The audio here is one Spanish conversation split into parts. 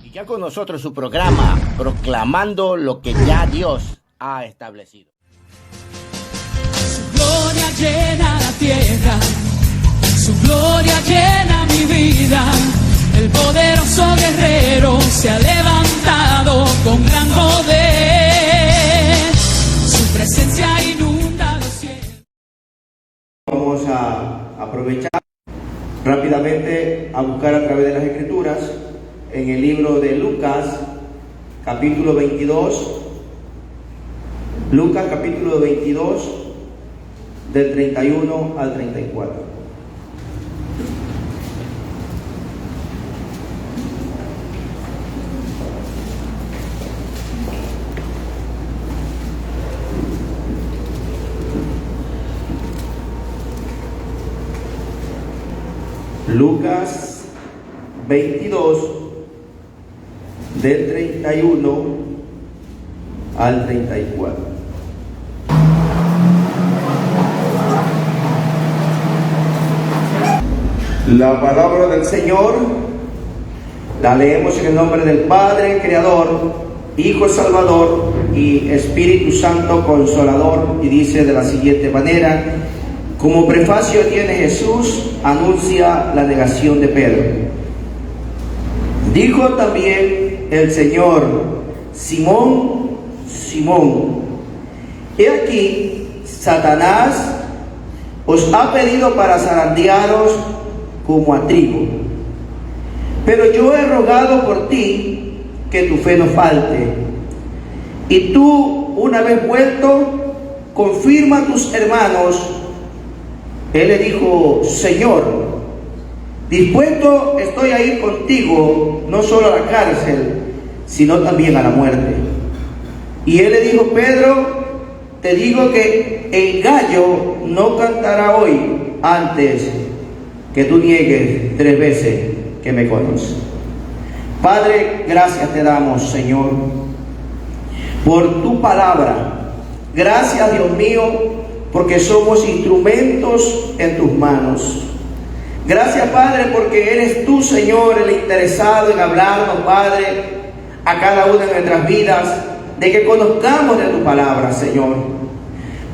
Y ya con nosotros su programa, proclamando lo que ya Dios ha establecido. Su gloria llena la tierra, su gloria llena mi vida. El poderoso guerrero se ha levantado con gran poder. Su presencia inunda los cielos. Vamos a aprovechar rápidamente a buscar a través de las Escrituras en el libro de Lucas, capítulo 22. Lucas, capítulo 22, del 31 al 34. Lucas 22, del 31 al 34. La palabra del Señor la leemos en el nombre del Padre, Creador, Hijo Salvador y Espíritu Santo Consolador, y dice de la siguiente manera: como prefacio tiene Jesús, anuncia la negación de Pedro. Dijo también el Señor: Simón, Simón, he aquí, Satanás os ha pedido para zarandearos como a trigo. Pero yo he rogado por ti que tu fe no falte. Y tú, una vez vuelto, confirma a tus hermanos. Él le dijo: Señor, dispuesto estoy a ir contigo, no solo a la cárcel, sino también a la muerte. Y él le dijo: Pedro, te digo que el gallo no cantará hoy antes que tú niegues 3 veces que me conoces. Padre, gracias te damos, Señor, por tu palabra. Gracias, Dios mío, porque somos instrumentos en tus manos. Gracias, Padre, porque eres tú, Señor, el interesado en hablarnos, Padre, a cada una de nuestras vidas, de que conozcamos de tu palabra, Señor.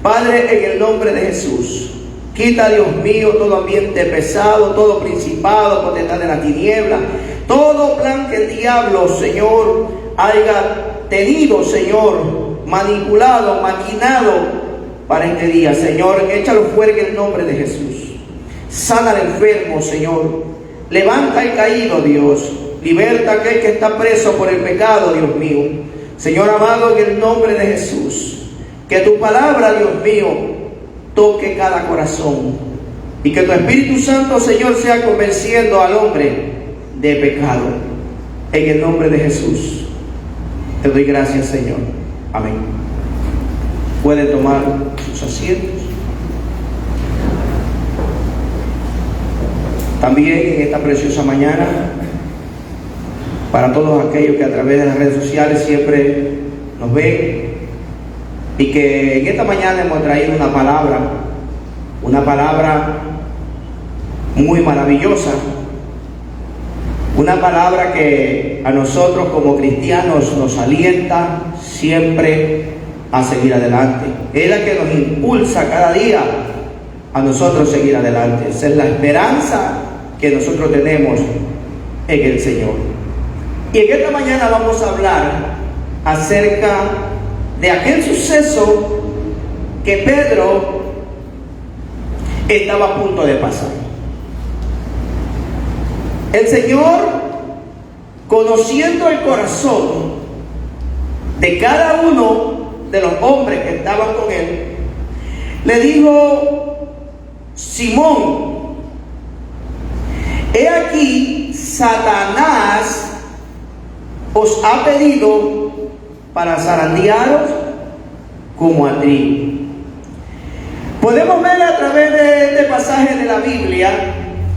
Padre, en el nombre de Jesús, quita, Dios mío, todo ambiente pesado, todo principado, potestad de la tiniebla, todo plan que el diablo, Señor, haya tenido, Señor, manipulado, maquinado para este día. Señor, échalo fuera en el nombre de Jesús. Sana al enfermo, Señor. Levanta al caído, Dios. Liberta a aquel que está preso por el pecado, Dios mío. Señor amado, en el nombre de Jesús, que tu palabra, Dios mío, toque cada corazón, y que tu Espíritu Santo, Señor, sea convenciendo al hombre de pecado. En el nombre de Jesús te doy gracias, Señor. Amén. Pueden tomar sus asientos. También en esta preciosa mañana, para todos aquellos que a través de las redes sociales siempre nos ven, y que en esta mañana hemos traído una palabra muy maravillosa, una palabra que a nosotros como cristianos nos alienta siempre a seguir adelante. Es la que nos impulsa cada día a nosotros seguir adelante. Esa es la esperanza que nosotros tenemos en el Señor. Y en esta mañana vamos a hablar acerca de aquel suceso que Pedro estaba a punto de pasar. El Señor, conociendo el corazón de cada uno de los hombres que estaban con él, le dijo: Simón, he aquí, Satanás os ha pedido para zarandearos como a trigo. Podemos ver a través de este pasaje de la Biblia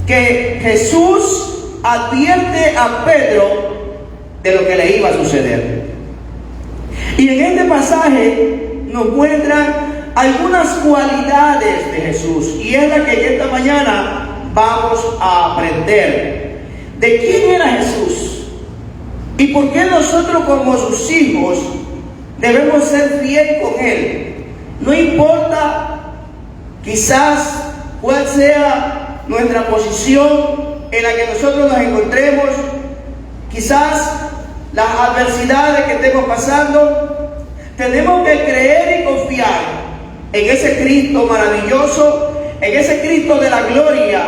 que Jesús advierte a Pedro de lo que le iba a suceder. Y en este pasaje nos muestra algunas cualidades de Jesús, y es la que en esta mañana vamos a aprender. ¿De quién era Jesús? ¿Y por qué nosotros como sus hijos debemos ser fieles con Él? No importa quizás cuál sea nuestra posición en la que nosotros nos encontremos, quizás las adversidades que estemos pasando, tenemos que creer y confiar en ese Cristo maravilloso, en ese Cristo de la gloria,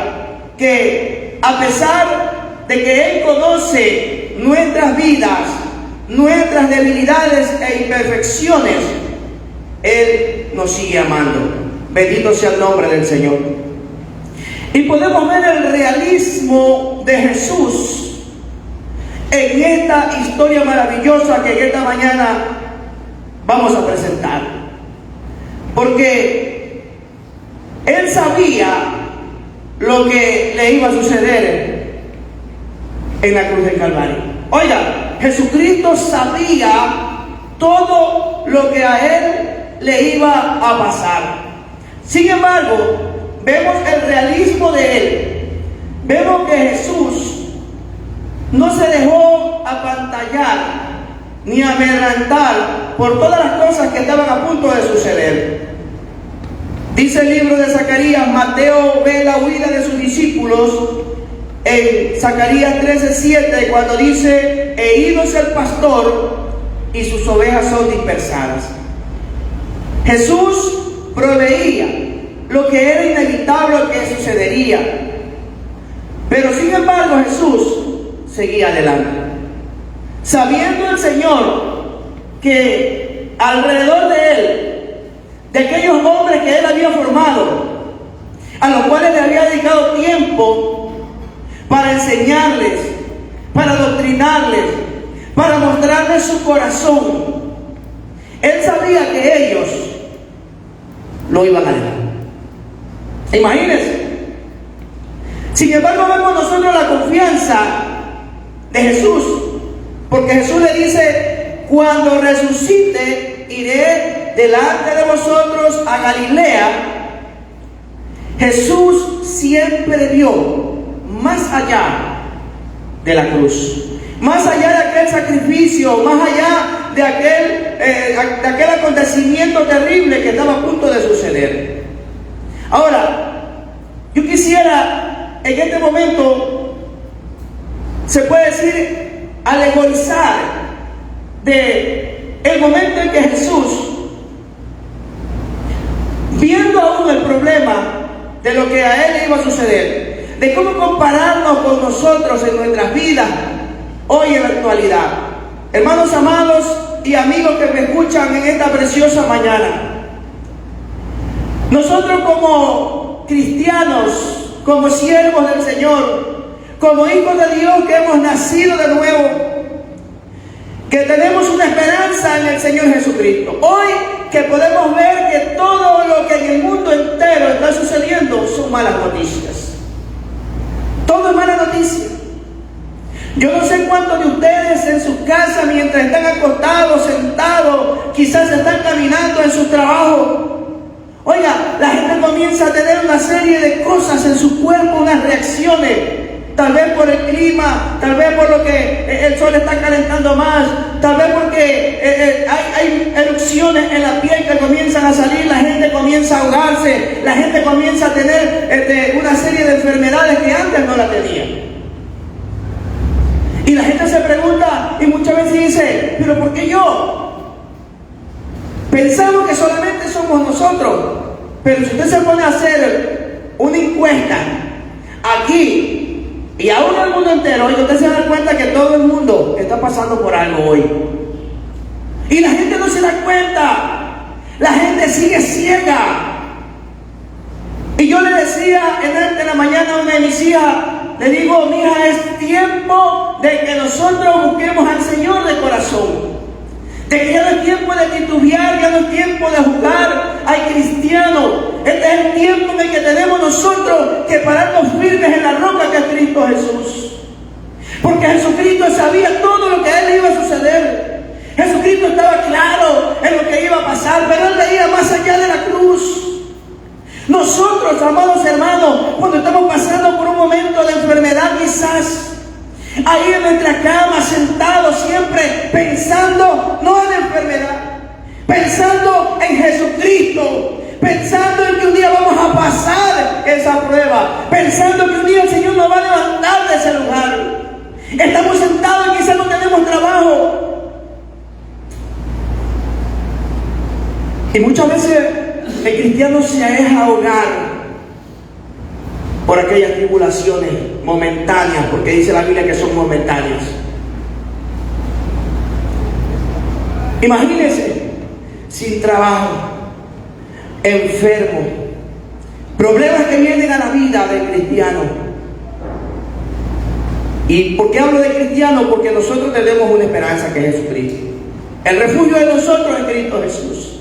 que a pesar de que Él conoce nuestras vidas, nuestras debilidades e imperfecciones, Él nos sigue amando. Bendito sea el nombre del Señor. Y podemos ver el realismo de Jesús en esta historia maravillosa que en esta mañana vamos a presentar. Porque Él sabía lo que le iba a suceder en la cruz del Calvario. Oiga, Jesucristo sabía todo lo que a Él le iba a pasar. Sin embargo, vemos el realismo de Él. Vemos que Jesús no se dejó apantallar ni amedrentar por todas las cosas que estaban a punto de suceder. Dice el libro de Zacarías, Mateo ve la huida de sus discípulos en Zacarías 13:7, cuando dice: e idos el pastor y sus ovejas son dispersadas. Jesús proveía lo que era inevitable que sucedería, pero sin embargo Jesús seguía adelante, sabiendo el Señor que alrededor de Él, de aquellos hombres que Él había formado, a los cuales le había dedicado tiempo para enseñarles, para adoctrinarles, para mostrarles su corazón, Él sabía que ellos lo iban a dejar. Imagínense. Sin embargo, vemos nosotros la confianza de Jesús, porque Jesús le dice: cuando resucite, iré delante de vosotros a Galilea. Jesús siempre vio más allá de la cruz, más allá de aquel sacrificio, más allá de aquel acontecimiento terrible que estaba a punto de suceder. Ahora, yo quisiera en este momento, se puede decir, alegorizar de el momento en que Jesús, viendo aún el problema de lo que a Él iba a suceder, de cómo compararnos con nosotros en nuestras vidas hoy en la actualidad. Hermanos amados y amigos que me escuchan en esta preciosa mañana, nosotros como cristianos, como siervos del Señor, como hijos de Dios que hemos nacido de nuevo, que tenemos una esperanza en el Señor Jesucristo, hoy que podemos ver que todo lo que en el mundo entero está sucediendo son malas noticias. Todo es mala noticia. Yo no sé cuántos de ustedes en sus casas, mientras están acostados, sentados, quizás están caminando en su trabajo, oiga, la gente comienza a tener una serie de cosas en su cuerpo, unas reacciones, tal vez por el clima, tal vez por lo que el sol está calentando más, tal vez porque hay erupciones en la piel que comienzan a salir, la gente comienza a ahogarse, la gente comienza a tener una serie de enfermedades que antes no la tenía. Y la gente se pregunta y muchas veces dice: ¿pero por qué yo? Pensamos que solamente somos nosotros, pero si usted se pone a hacer una encuesta aquí y aún en el mundo entero, y usted se da cuenta que todo el mundo está pasando por algo hoy. Y la gente no se da cuenta, la gente sigue ciega. Y yo le decía en la mañana a una de mis hijas, le digo: mija, es tiempo de que nosotros busquemos al Señor de corazón. De que ya no es tiempo de titubear, ya no es tiempo de jugar al cristiano. Este es el tiempo en el que tenemos nosotros que pararnos firmes en la roca que es Cristo Jesús. Porque Jesucristo sabía todo lo que a Él iba a suceder. Jesucristo estaba claro en lo que iba a pasar, pero Él veía más allá de la cruz. Nosotros, amados hermanos, cuando estamos pasando por un momento de enfermedad quizás, ahí en nuestra cama, sentados siempre pensando no en la enfermedad, pensando en Jesucristo, pensando en que un día vamos a pasar esa prueba, pensando que un día el Señor nos va a levantar de ese lugar. Estamos sentados y quizás no tenemos trabajo. Y muchas veces el cristiano se deja ahogar por aquellas tribulaciones momentáneas, porque dice la Biblia que son momentáneas. Imagínense, sin trabajo, enfermo, problemas que vienen a la vida del cristiano. ¿Y por qué hablo de cristiano? Porque nosotros tenemos una esperanza que es Jesucristo. El refugio de nosotros es Cristo Jesús.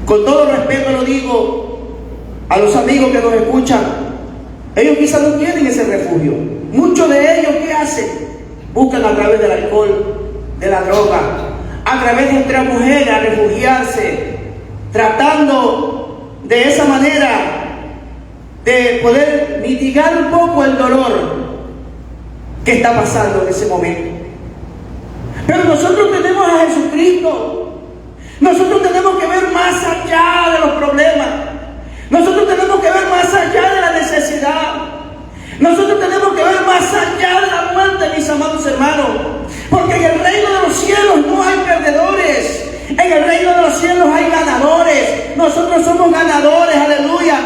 Con todo respeto lo digo a los amigos que nos escuchan. Ellos quizás no tienen ese refugio. Muchos de ellos, ¿qué hacen? Buscan a través del alcohol, de la droga, a través de otra mujer a refugiarse, tratando de esa manera de poder mitigar un poco el dolor que está pasando en ese momento. Pero nosotros tenemos a Jesucristo. Nosotros tenemos que ver más allá de los problemas. Nosotros tenemos que ver más allá de la necesidad. Nosotros tenemos que ver más allá de la muerte, mis amados hermanos. Porque en el reino de los cielos no hay perdedores. En el reino de los cielos hay ganadores. Nosotros somos ganadores, aleluya.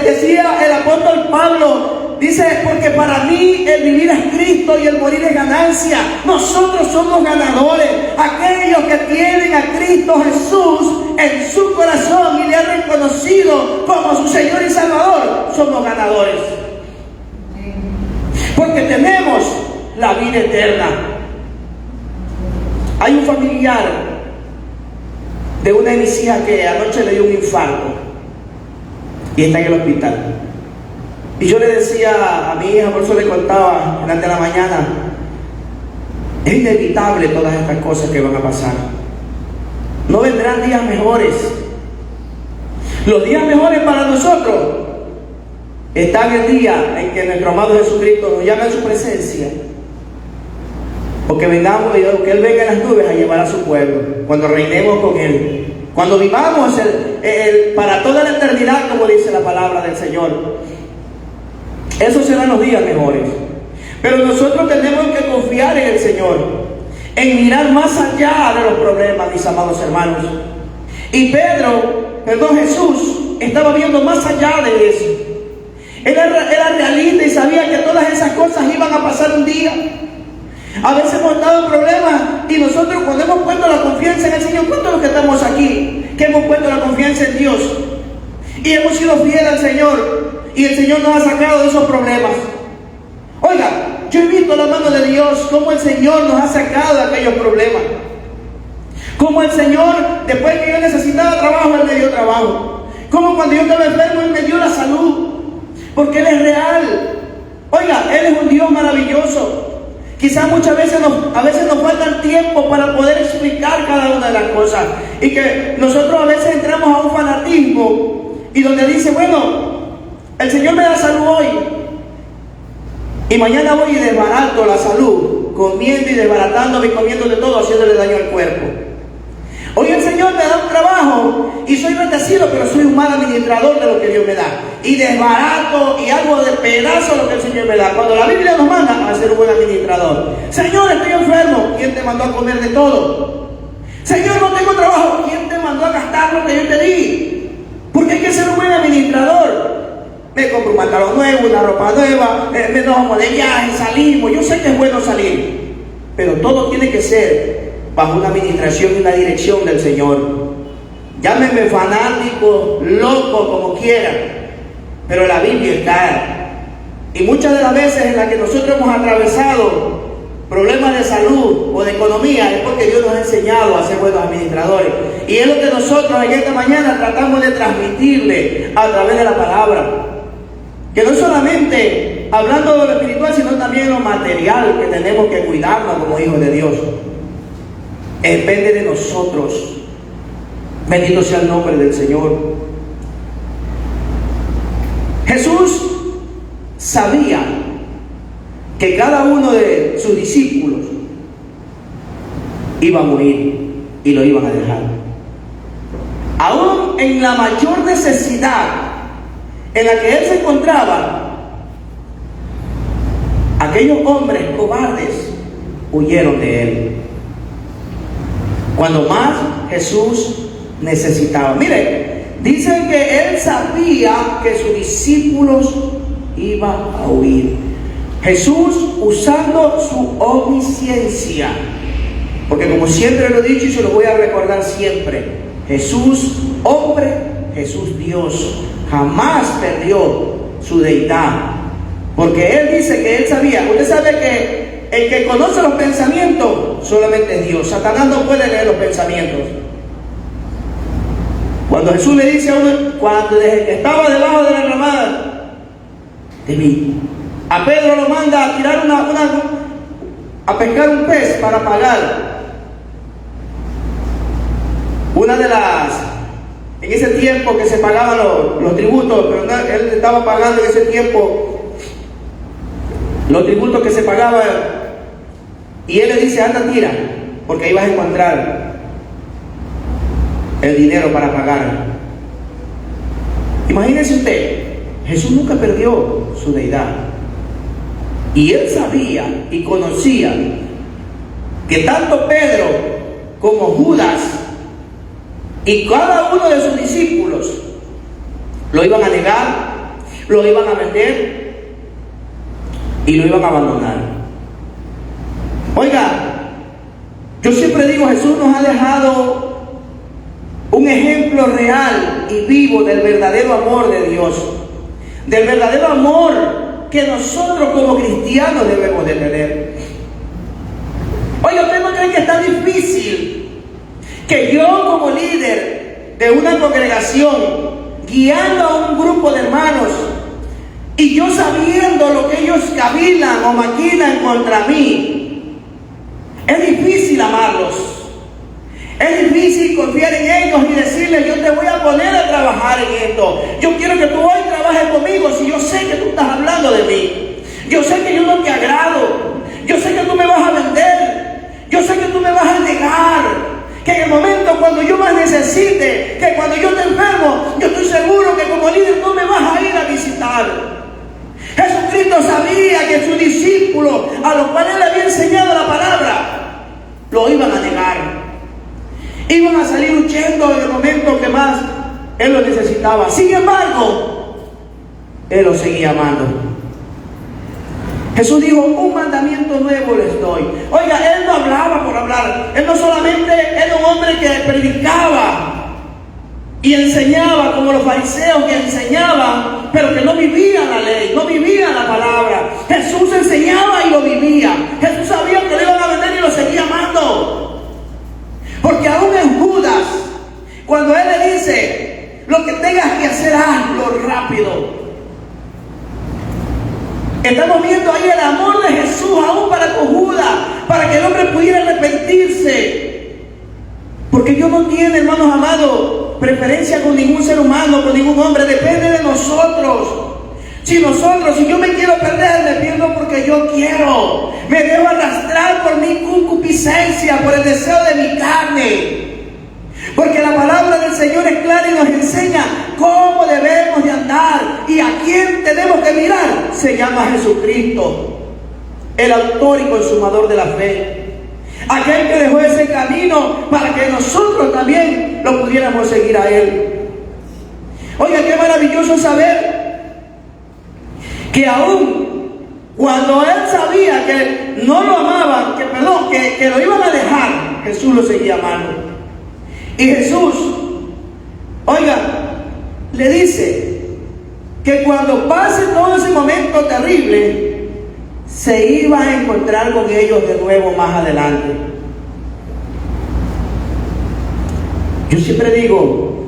Decía el apóstol Pablo, dice, porque para mí el vivir es Cristo y el morir es ganancia. Nosotros somos ganadores. Aquellos que tienen a Cristo Jesús en su corazón y le han reconocido como su Señor y Salvador, somos ganadores. Porque tenemos la vida eterna. Hay un familiar de una de mis hijas que anoche le dio un infarto y está en el hospital. Y yo le decía a mi hija, por eso le contaba durante la mañana, es inevitable todas estas cosas que van a pasar. No vendrán días mejores. Los días mejores para nosotros están el día en que nuestro amado Jesucristo nos llame a su presencia, porque vengamos y que Él venga en las nubes a llevar a su pueblo, cuando reinemos con Él, cuando vivamos para toda la eternidad, como dice la palabra del Señor. Esos serán los días mejores. Pero nosotros tenemos que confiar en el Señor, en mirar más allá de los problemas, mis amados hermanos. Y Jesús estaba viendo más allá de eso. Él era realista y sabía que todas esas cosas iban a pasar un día. A veces hemos estado en problemas y nosotros, cuando hemos puesto la confianza en el Señor, ¿cuántos los que estamos aquí que hemos puesto la confianza en Dios y hemos sido fieles al Señor y el Señor nos ha sacado de esos problemas? Oiga, yo he visto la mano de Dios, cómo el Señor nos ha sacado de aquellos problemas, cómo el Señor, después que yo necesitaba trabajo, Él me dio trabajo, como cuando yo estaba enfermo, Él me dio la salud, porque Él es real. Oiga, Él es un Dios maravilloso. Quizás muchas veces a veces nos falta el tiempo para poder explicar cada una de las cosas, y que nosotros a veces entramos a un fanatismo y donde dice, bueno, el Señor me da salud hoy y mañana voy y desbarato la salud, comiendo y desbaratándome y comiendo de todo, haciéndole daño al cuerpo. Hoy el Señor me da un trabajo y soy bendecido, pero soy un mal administrador de lo que Dios me da, y desbarato y hago de pedazo lo que el Señor me da, cuando la Biblia nos manda a ser un buen administrador. Señor, estoy enfermo, ¿quién te mandó a comer de todo? Señor, no tengo trabajo, ¿quién te mandó a gastar lo que yo te di? Porque hay que ser un buen administrador. Me compro un pantalón nuevo, una ropa nueva, nos vamos de viaje, salimos. Yo sé que es bueno salir, pero todo tiene que ser bajo una administración y una dirección del Señor. Llámenme fanático, loco, como quieran, pero la Biblia es clara. Y muchas de las veces en las que nosotros hemos atravesado problemas de salud o de economía es porque Dios nos ha enseñado a ser buenos administradores. Y es lo que nosotros en esta mañana tratamos de transmitirle a través de la palabra. Que no solamente hablando de lo espiritual, sino también lo material, que tenemos que cuidarnos como hijos de Dios. Depende de nosotros. Bendito sea el nombre del Señor. Jesús sabía que cada uno de sus discípulos iba a morir y lo iban a dejar. Aún en la mayor necesidad en la que él se encontraba, aquellos hombres cobardes huyeron de él cuando más Jesús necesitaba. Mire, dicen que él sabía que sus discípulos iban a huir. Jesús, usando su omnisciencia, porque como siempre lo he dicho y se lo voy a recordar siempre, Jesús hombre, Jesús Dios, jamás perdió su deidad, porque él dice que él sabía. Usted sabe que el que conoce los pensamientos solamente es Dios. Satanás no puede leer los pensamientos. Cuando Jesús le dice a uno, cuando estaba debajo de la ramada, te vi. A Pedro lo manda a tirar a pescar un pez para pagar una de las, en ese tiempo que se pagaban los tributos, pero no, él estaba pagando en ese tiempo los tributos que se pagaban, y él le dice, anda, tira, porque ahí vas a encontrar el dinero para pagar. Imagínese usted, Jesús nunca perdió su deidad, y él sabía y conocía que tanto Pedro como Judas y cada uno de sus discípulos lo iban a negar, lo iban a vender y lo iban a abandonar. Oiga, yo siempre digo, Jesús nos ha dejado un ejemplo real y vivo del verdadero amor de Dios, del verdadero amor que nosotros como cristianos debemos de tener. Oiga, ¿usted no cree que es tan difícil que yo como líder de una congregación, guiando a un grupo de hermanos, y yo sabiendo lo que ellos cavilan o maquinan contra mí, es difícil amarlos? Es difícil confiar en ellos y decirles, yo te voy a poner a trabajar en esto. Yo quiero que tú hoy trabajes conmigo si yo sé que tú estás hablando de mí. Yo sé que yo no te agrado. Yo sé que tú me vas a vender. Yo sé que tú me vas a negar. Que en el momento cuando yo más necesite, que cuando yo te enfermo, yo estoy seguro que como líder no me vas a ir a visitar. Jesucristo sabía que sus discípulos, a los cuales él había enseñado la palabra, lo iban a negar. Iban a salir huyendo en el momento que más él lo necesitaba. Sin embargo, él lo seguía amando. Jesús dijo, un mandamiento nuevo les doy. Oiga, él no hablaba por hablar. Él no solamente era un hombre que predicaba y enseñaba como los fariseos que enseñaban, pero que no vivían la ley, no vivían la palabra. Jesús enseñaba y lo vivía. Jesús sabía que lo iban a vender y lo seguía amando. Porque aún en Judas, cuando él le dice, lo que tengas que hacer, hazlo rápido. Estamos viendo ahí el amor de Jesús aún para con Judas, para que el hombre pudiera arrepentirse. Porque Dios no tiene, hermanos amados, preferencia con ningún ser humano, con ningún hombre. Depende de nosotros. Si yo me quiero perder, me pierdo porque yo quiero. Me dejo arrastrar por mi concupiscencia, por el deseo de mi carne. Porque la palabra del Señor es clara y nos enseña cómo debemos de andar y a quién tenemos que mirar. Se llama Jesucristo, el autor y consumador de la fe. Aquel que dejó ese camino para que nosotros también lo pudiéramos seguir a Él. Oiga, qué maravilloso saber que aún cuando él sabía que no lo amaban, que lo iban a dejar, Jesús lo seguía amando. Y Jesús, oiga, le dice que cuando pase todo ese momento terrible, se iba a encontrar con ellos de nuevo más adelante. Yo siempre digo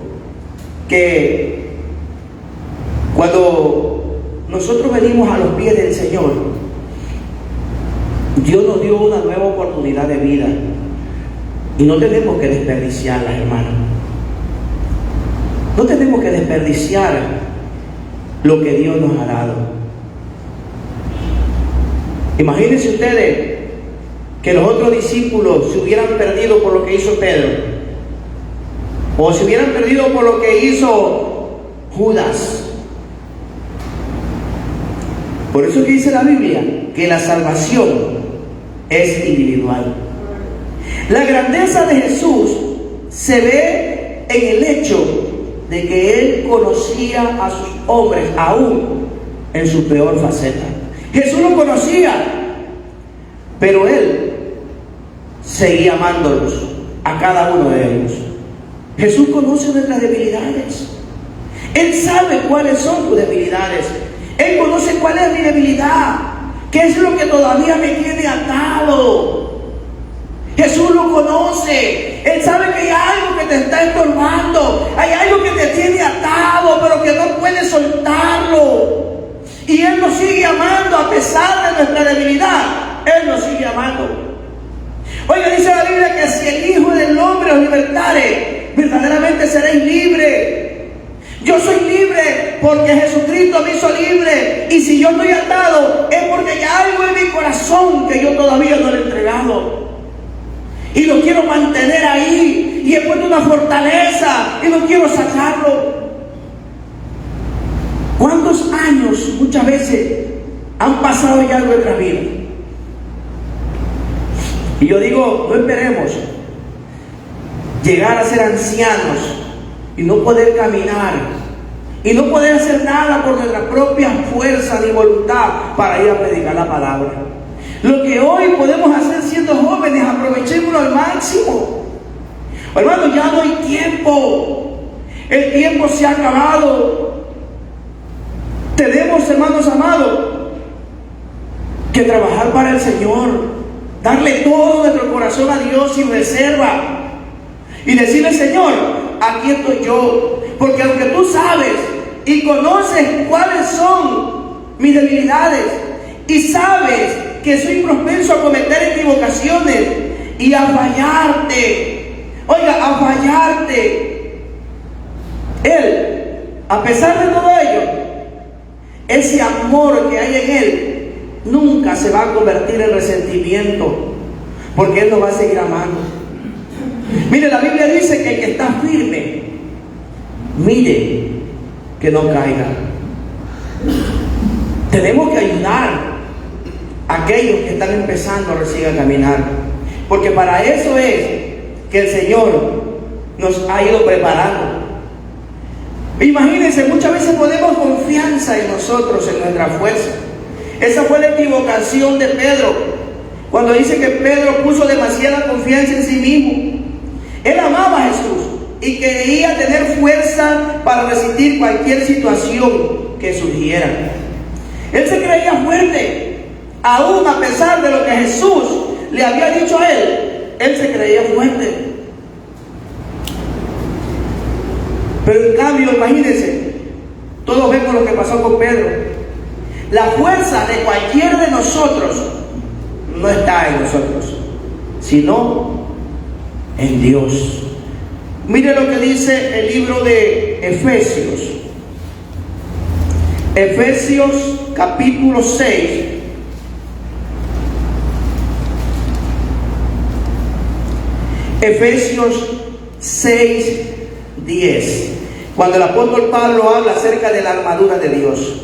que cuando nosotros venimos a los pies del Señor, Dios nos dio una nueva oportunidad de vida y no tenemos que desperdiciarla, hermano. No tenemos que desperdiciar lo que Dios nos ha dado. Imagínense ustedes que los otros discípulos se hubieran perdido por lo que hizo Pedro, o se hubieran perdido por lo que hizo Judas. Por eso que dice la Biblia que la salvación es individual. La grandeza de Jesús se ve en el hecho de que Él conocía a sus hombres aún en su peor faceta. Jesús lo conocía, pero Él seguía amándolos a cada uno de ellos. Jesús conoce nuestras debilidades. Él sabe cuáles son tus debilidades. Él conoce cuál es mi debilidad, qué es lo que todavía me tiene atado. Jesús lo conoce. Él sabe que hay algo que te está estorbando, hay algo que te tiene atado, pero que no puedes soltarlo. Y Él nos sigue amando a pesar de nuestra debilidad. Él nos sigue amando. Oiga, dice la Biblia que si el Hijo del Hombre os libertare, verdaderamente seréis libres. Yo soy libre porque Jesucristo me hizo libre. Y si yo estoy atado, es porque hay algo en mi corazón que yo todavía no le he entregado. Y lo quiero mantener ahí. Y he puesto una fortaleza y no quiero sacarlo. ¿Cuántos años muchas veces han pasado ya en nuestra vida? Y yo digo, no esperemos llegar a ser ancianos y no poder caminar y no poder hacer nada por nuestra propia fuerza ni voluntad para ir a predicar la palabra. Lo que hoy podemos hacer siendo jóvenes, aprovechémoslo al máximo. Hermano, ya no hay tiempo. El tiempo se ha acabado. Tenemos, hermanos amados, que trabajar para el Señor, darle todo nuestro corazón a Dios sin reserva y decirle: Señor, aquí estoy yo, porque aunque tú sabes y conoces cuáles son mis debilidades y sabes que soy propenso a cometer equivocaciones y a fallarte, oiga, a fallarte, Él, a pesar de todo ello, ese amor que hay en Él nunca se va a convertir en resentimiento, porque Él nos va a seguir amando. Mire, la Biblia dice que el que está firme, mire que no caiga. Tenemos que ayudar a aquellos que están empezando recién a caminar, porque para eso es que el Señor nos ha ido preparando. Imagínense, muchas veces ponemos confianza en nosotros, en nuestra fuerza. Esa fue la equivocación de Pedro, cuando dice que Pedro puso demasiada confianza en sí mismo. Él amaba a Jesús y quería tener fuerza para resistir cualquier situación que surgiera. Él se creía fuerte, aún a pesar de lo que Jesús le había dicho a él se creía fuerte. Pero en cambio, imagínense, todos vemos lo que pasó con Pedro. La fuerza de cualquiera de nosotros no está en nosotros, sino en Dios. Mire lo que dice el libro de Efesios. Efesios capítulo 6. Efesios 6:10. Cuando el apóstol Pablo habla acerca de la armadura de Dios.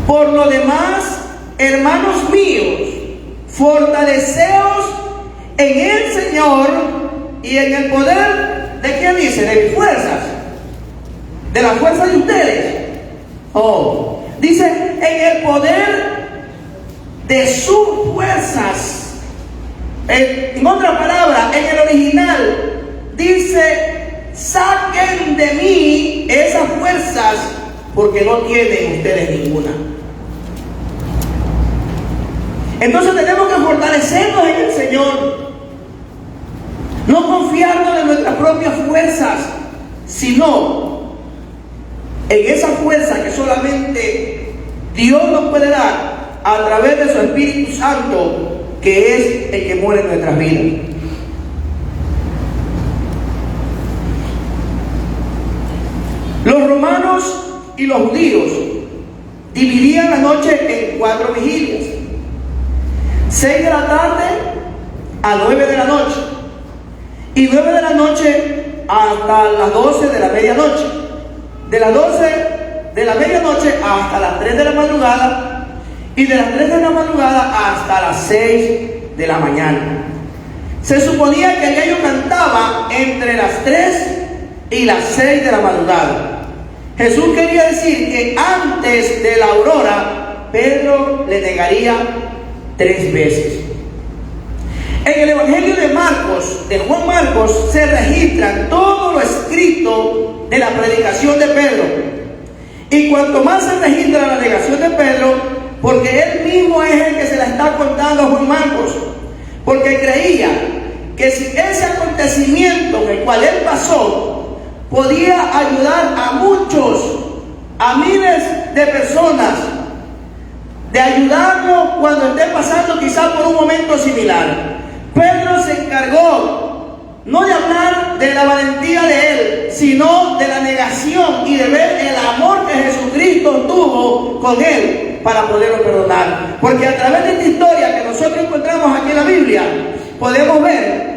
Por lo demás, hermanos míos, fortaleceos en el Señor y en el poder de ¿quién dice? De mis fuerzas, de la fuerza de ustedes. Dice en el poder de sus fuerzas. En otra palabra, en el original dice: saquen de mí esas fuerzas, porque no tienen ustedes ninguna. Entonces tenemos que fortalecernos en el Señor, no confiarnos en nuestras propias fuerzas, sino en esa fuerza que solamente Dios nos puede dar a través de su Espíritu Santo, que es el que muere en nuestras vidas. Los romanos y los judíos dividían la noche en 4 vigilias. 6 de la tarde a 9 de la noche. Y 9 de la noche hasta las 12 de la medianoche. De las 12 de la medianoche hasta las 3 de la madrugada. Y de las 3 de la madrugada hasta las 6 de la mañana. Se suponía que el gallo cantaba entre las 3 y las 6 de la madrugada. Jesús quería decir que antes de la aurora, Pedro le negaría 3 veces. En el Evangelio de Marcos, de Juan Marcos, se registra todo lo escrito de la predicación de Pedro. Y cuanto más se registra la negación de Pedro, porque él mismo es el que se la está contando a Juan Marcos, porque creía que si ese acontecimiento en el cual él pasó podía ayudar a muchos, a miles de personas, de ayudarlo cuando esté pasando quizás por un momento similar. Pedro se encargó no de hablar de la valentía de él, sino de la negación y de ver el amor que Jesucristo tuvo con él para poderlo perdonar. Porque a través de esta historia que nosotros encontramos aquí en la Biblia, podemos ver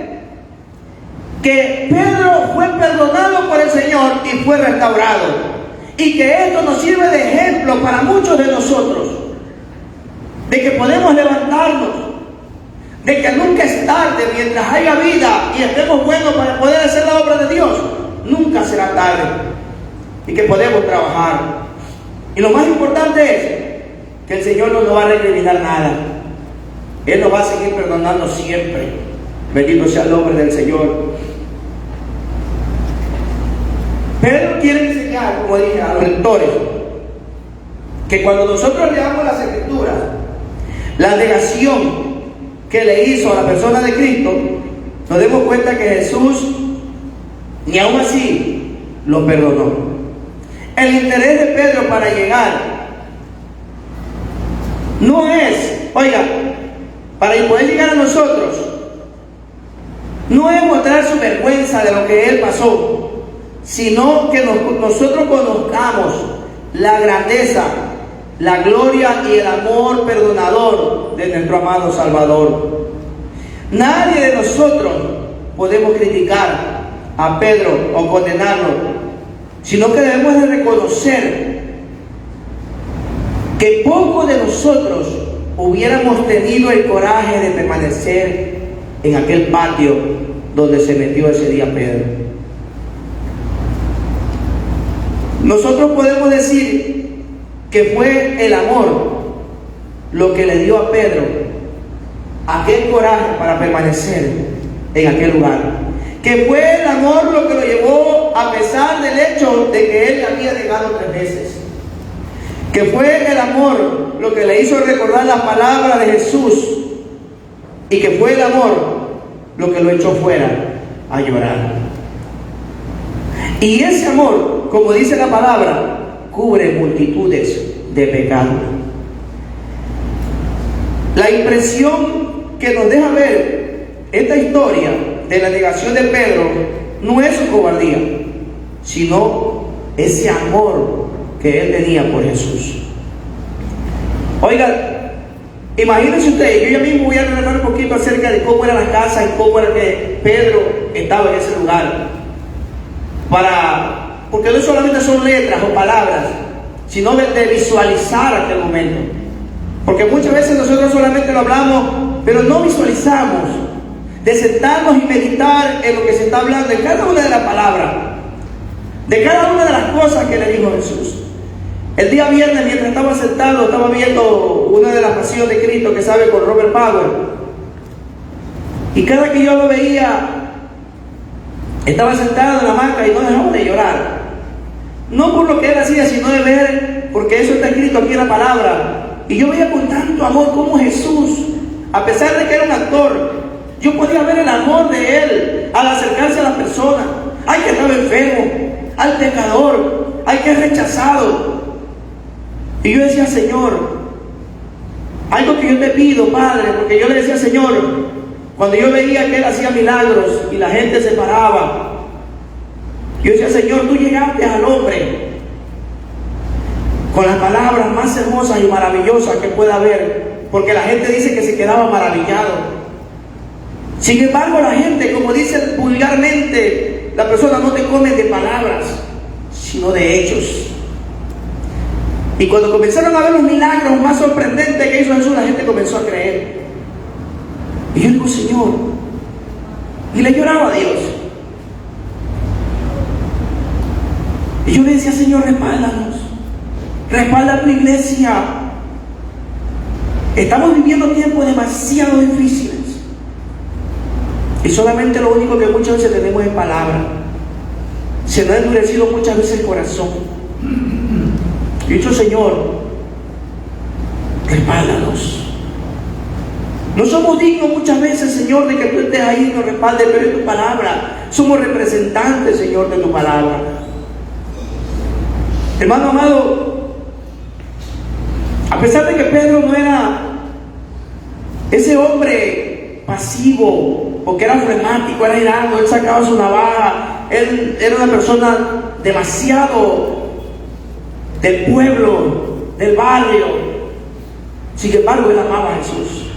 que Pedro fue perdonado por el Señor y fue restaurado. Y que esto nos sirve de ejemplo para muchos de nosotros, de que podemos levantarnos, de que nunca es tarde mientras haya vida y estemos buenos para poder hacer la obra de Dios. Nunca será tarde y que podemos trabajar. Y lo más importante es que el Señor no nos va a recriminar nada. Él nos va a seguir perdonando siempre. Bendito sea el nombre del Señor. Pedro quiere enseñar, como dije, a los lectores, que cuando nosotros leamos las Escrituras, la negación que le hizo a la persona de Cristo, nos demos cuenta que Jesús ni aún así lo perdonó. El interés de Pedro para llegar no es, para poder llegar a nosotros, no es mostrar su vergüenza de lo que él pasó, sino que nosotros conozcamos la grandeza, la gloria y el amor perdonador de nuestro amado Salvador. Nadie de nosotros podemos criticar a Pedro o condenarlo, sino que debemos de reconocer que pocos de nosotros hubiéramos tenido el coraje de permanecer en aquel patio donde se metió ese día Pedro. Nosotros podemos decir que fue el amor lo que le dio a Pedro aquel coraje para permanecer en aquel lugar. Que fue el amor lo que lo llevó a pesar del hecho de que él le había negado 3 veces. Que fue el amor lo que le hizo recordar la palabra de Jesús. Y que fue el amor lo que lo echó fuera a llorar. Y ese amor, como dice la palabra, cubre multitudes de pecados. La impresión que nos deja ver esta historia de la negación de Pedro no es su cobardía, sino ese amor que él tenía por Jesús. Oiga, imagínense ustedes, yo ya mismo voy a relatar un poquito acerca de cómo era la casa y cómo era que Pedro estaba en ese lugar. Porque no solamente son letras o palabras, sino de visualizar aquel momento. Porque muchas veces nosotros solamente lo hablamos, pero no visualizamos, de sentarnos y meditar en lo que se está hablando, en cada una de las palabras, de cada una de las cosas que le dijo Jesús. El día viernes, mientras estaba sentado, estaba viendo una de las pasiones de Cristo que sabe con Robert Powell. Y cada que yo lo veía, estaba sentado en la hamaca y no dejaba de llorar. No por lo que él hacía, sino de ver, porque eso está escrito aquí en la palabra. Y yo veía con tanto amor como Jesús, a pesar de que era un actor, yo podía ver el amor de él al acercarse a las personas. Ay, que estaba enfermo, al pecador, ay, que es rechazado. Y yo decía, Señor, algo que yo te pido, Padre, porque yo le decía, Señor, cuando yo veía que él hacía milagros y la gente se paraba, yo decía, Señor, tú llegaste al hombre con las palabras más hermosas y maravillosas que pueda haber, porque la gente dice que se quedaba maravillado. Sin embargo, la gente, como dice vulgarmente, la persona no te come de palabras, sino de hechos. Y cuando comenzaron a ver los milagros más sorprendentes que hizo Jesús, la gente comenzó a creer. Y yo digo, Señor, y le lloraba a Dios. Y yo le decía, Señor, respáldanos, respalda a tu iglesia. Estamos viviendo tiempos demasiado difíciles. Y solamente lo único que muchas veces tenemos es palabra. Se nos ha endurecido muchas veces el corazón. Y he dicho, Señor, respáldanos. No somos dignos muchas veces, Señor, de que tú estés ahí y nos respaldes, pero es tu palabra. Somos representantes, Señor, de tu palabra. Hermano amado, a pesar de que Pedro no era ese hombre pasivo, porque era flemático, era irado, él sacaba su navaja, él era una persona demasiado del pueblo, del barrio. Sin embargo, él amaba a Jesús.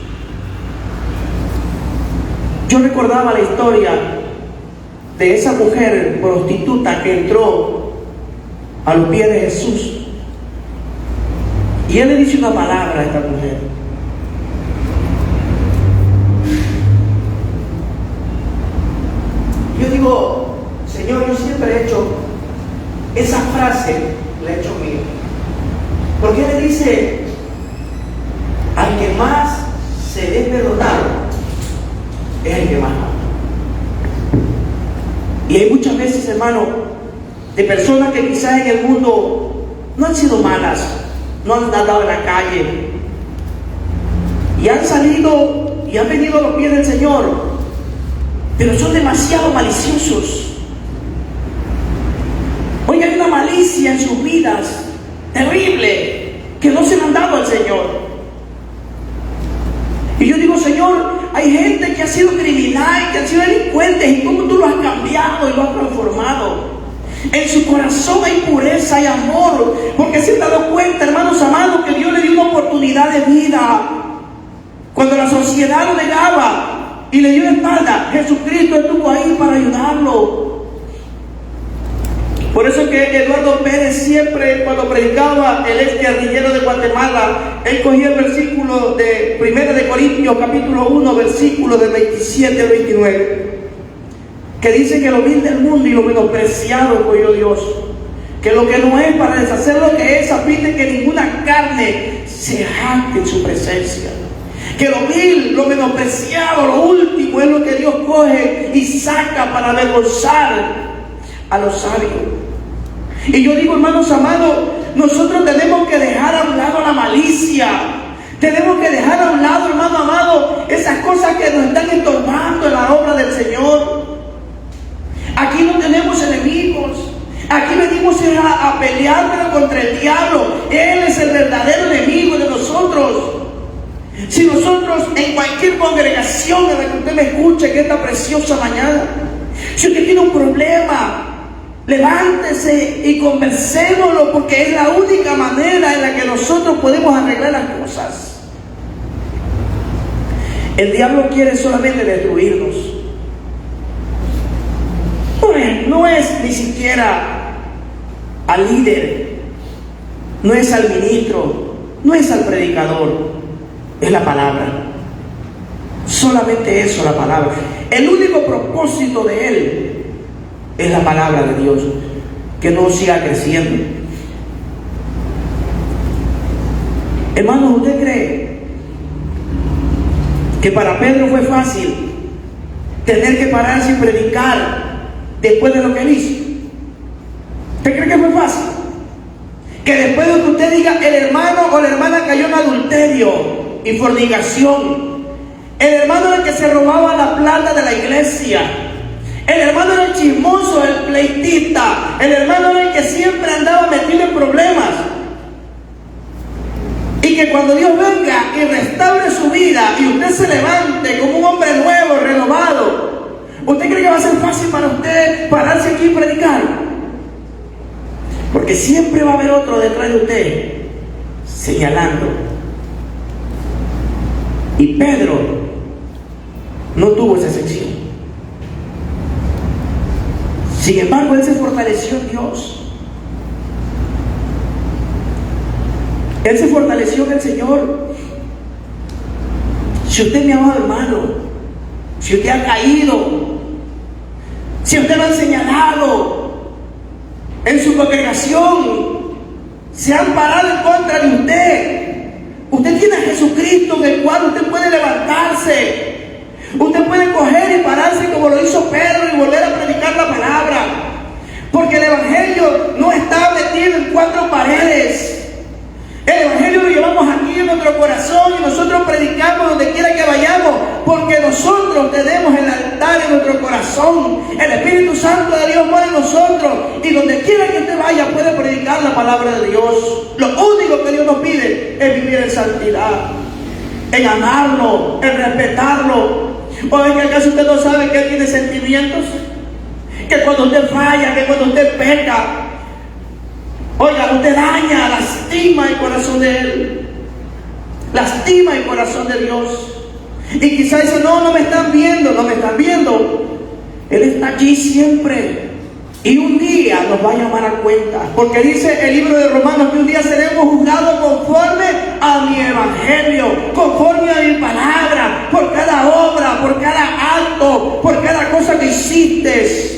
Yo recordaba la historia de esa mujer prostituta que entró a los pies de Jesús. Y él le dice una palabra a esta mujer. Yo digo, Señor, yo siempre he hecho esa frase, la he hecho mía. Porque él le dice, al que más se dé perdonado, es el que más ama. Y hay muchas veces, hermano, de personas que quizás en el mundo no han sido malas, no han andado en la calle y han salido y han venido a los pies del Señor, pero son demasiado maliciosos. Hoy hay una malicia en sus vidas terrible que no se le han dado al Señor. Y yo digo, Señor, hay gente que ha sido criminal, que han sido delincuentes, y cómo tú lo has cambiado y lo has transformado. En su corazón hay pureza, hay amor, porque se han dado cuenta, hermanos amados, que Dios le dio una oportunidad de vida. Cuando la sociedad lo negaba y le dio la espalda, Jesucristo estuvo ahí para ayudarlo. Por eso que Eduardo Pérez siempre, cuando predicaba, el ex guerrillero de Guatemala, él cogía el versículo de 1 Corintios capítulo 1, versículo del 27 al 29, que dice que lo vil del mundo y lo menospreciado escogió Dios, que lo que no es para deshacer lo que es, a fin de que ninguna carne se jacte en su presencia. Que lo vil, lo menospreciado, lo último es lo que Dios coge y saca para avergonzar a los sabios. Y yo digo, hermanos amados, nosotros tenemos que dejar a un lado la malicia. Tenemos que dejar a un lado, hermano amado, esas cosas que nos están estorbando en la obra del Señor. Aquí no tenemos enemigos. Aquí venimos a pelear pero contra el diablo. Él es el verdadero enemigo de nosotros. Si nosotros en cualquier congregación en la que usted me escuche que esta preciosa mañana, si usted tiene un problema, levántese y conversémoslo, porque es la única manera en la que nosotros podemos arreglar las cosas. El diablo quiere solamente destruirnos. No es ni siquiera al líder, no es al ministro, no es al predicador, es la palabra. Solamente eso, la palabra. El único propósito de él es la palabra de Dios, que no siga creciendo. Hermanos, ¿usted cree que para Pedro fue fácil tener que pararse y predicar después de lo que él hizo? ¿Usted cree que fue fácil? Que después de que usted diga, el hermano o la hermana cayó en adulterio y fornicación, el hermano era el que se robaba la plata de la iglesia, el hermano era el chismoso, el pleitista, el hermano era el que siempre andaba metido en problemas, y que cuando Dios venga y restaure su vida y usted se levante como un hombre nuevo, renovado, ¿usted cree que va a ser fácil para usted pararse aquí y predicar? Porque siempre va a haber otro detrás de usted señalando. Y Pedro no tuvo esa sección. Sin embargo, él se fortaleció en Dios. Él se fortaleció en el Señor. Si usted, mi amado hermano, si usted ha caído, si usted lo han señalado en su congregación, se han parado en contra de usted tiene a Jesucristo en el cual usted puede levantarse. Usted puede coger y pararse como lo hizo Pedro y volver a predicar la palabra. Porque el Evangelio no está metido en cuatro paredes. El Evangelio lo llevamos aquí en nuestro corazón y nosotros predicamos donde quiera que vayamos, porque nosotros tenemos el altar en nuestro corazón. El Espíritu Santo de Dios mora en nosotros y donde quiera que usted vaya puede predicar la palabra de Dios. Lo único que Dios nos pide es vivir en santidad, en amarlo, en respetarlo. ¿O es que acaso usted no sabe que Él tiene sentimientos? Que cuando usted falla, que cuando usted peca, oiga, usted daña, lastima el corazón de Él, lastima el corazón de Dios. Y quizás dice, no me están viendo, no me están viendo. Él está allí siempre. Y un día nos va a llamar a cuenta. Porque dice el libro de Romanos que un día seremos juzgados conforme a mi evangelio, conforme a mi palabra, por cada obra, por cada acto, por cada cosa que hiciste.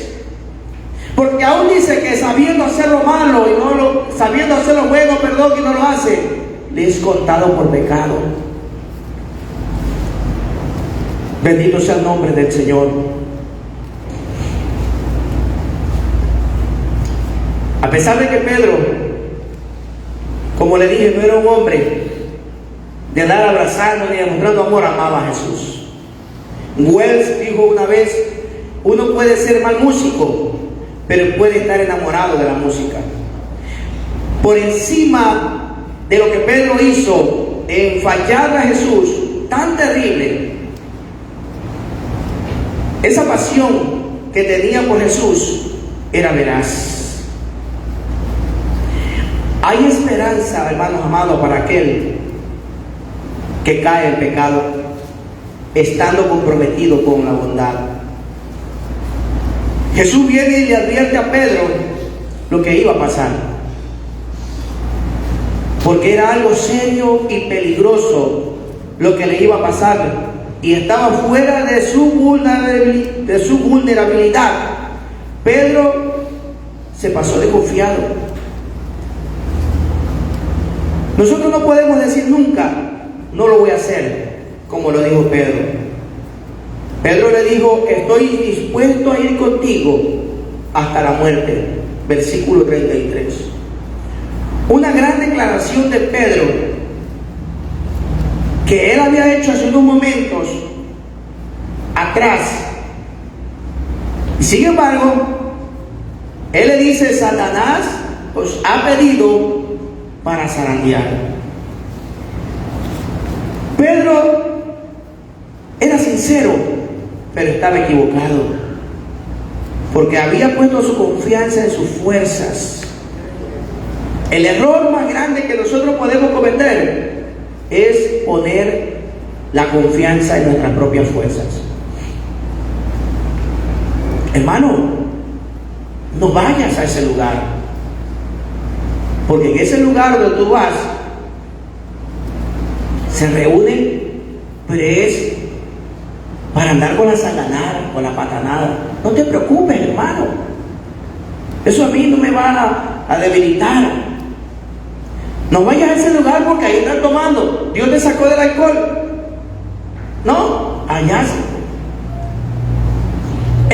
Porque aún dice que sabiendo hacer lo malo y sabiendo hacer lo bueno, y no lo hace, le es contado por pecado. Bendito sea el nombre del Señor. A pesar de que Pedro, como le dije, no era un hombre de andar abrazando ni demostrando amor, amaba a Jesús. Wells dijo una vez, uno puede ser mal músico, pero puede estar enamorado de la música. Por encima de lo que Pedro hizo en fallar a Jesús, tan terrible, esa pasión que tenía por Jesús era veraz. Hay esperanza, hermanos amados, para aquel que cae en pecado, estando comprometido con la bondad. Jesús viene y le advierte a Pedro lo que iba a pasar, porque era algo serio y peligroso lo que le iba a pasar, y estaba fuera de su vulnerabilidad. Pedro se pasó de confiado. Nosotros no podemos decir nunca, no lo voy a hacer, como lo dijo Pedro. Pedro le dijo, estoy dispuesto a ir contigo hasta la muerte. Versículo 33. Una gran declaración de Pedro, que él había hecho hace unos momentos atrás. Y sin embargo, él le dice, Satanás os ha pedido para zarandear. Pedro era sincero, pero estaba equivocado, porque había puesto su confianza en sus fuerzas. El error más grande que nosotros podemos cometer es poner la confianza en nuestras propias fuerzas. Hermano, no vayas a ese lugar, porque en ese lugar donde tú vas se reúnen, pero es para andar con la sanganada, con la patanada. No te preocupes, hermano, eso a mí no me va a debilitar. No vayas a ese lugar porque ahí están tomando. Dios te sacó del alcohol. No, allá sí.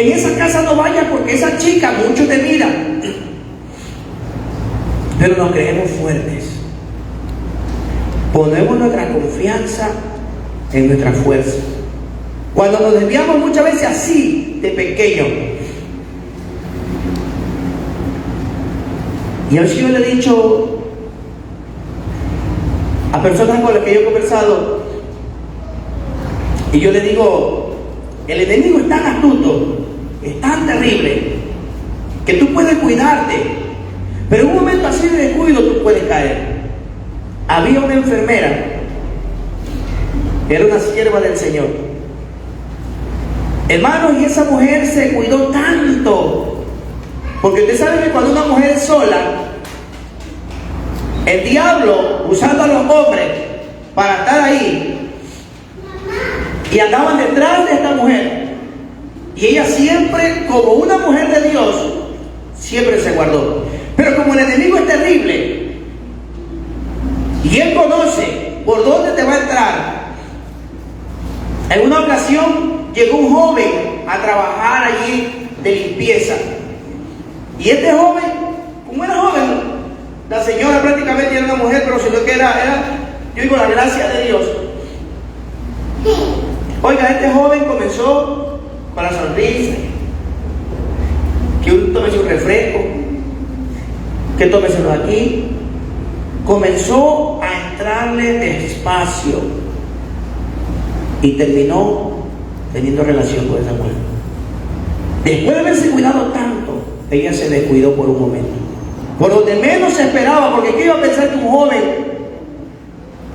En esa casa no vayas porque esa chica, muchos te miran. Pero nos creemos fuertes. Ponemos nuestra confianza en nuestra fuerza. Cuando nos desviamos muchas veces así de pequeño. Y al Señor le he dicho a personas con las que yo he conversado, y yo le digo, el enemigo es tan astuto, es tan terrible, que tú puedes cuidarte, Pero en un momento así de descuido tú puedes caer. Había una enfermera, era una sierva del Señor. Hermanos, y esa mujer se cuidó tanto, porque usted sabe que cuando una mujer es sola, el diablo, usando a los hombres para estar ahí, y andaban detrás de esta mujer, y ella siempre, como una mujer de Dios, siempre se guardó. Pero como el enemigo es terrible, y él conoce por dónde te va a entrar, en una ocasión llegó un joven a trabajar allí de limpieza. Y este joven, como era joven, la señora prácticamente era una mujer, pero sino que era, yo digo, la gracia de Dios. Oiga, este joven comenzó con la sonrisa, que tómese un refresco, que tómeselo aquí. Comenzó a entrarle despacio y terminó teniendo relación con esa mujer. Después de haberse cuidado tanto, ella se descuidó por un momento, por donde menos se esperaba, porque ¿qué iba a pensar que un joven?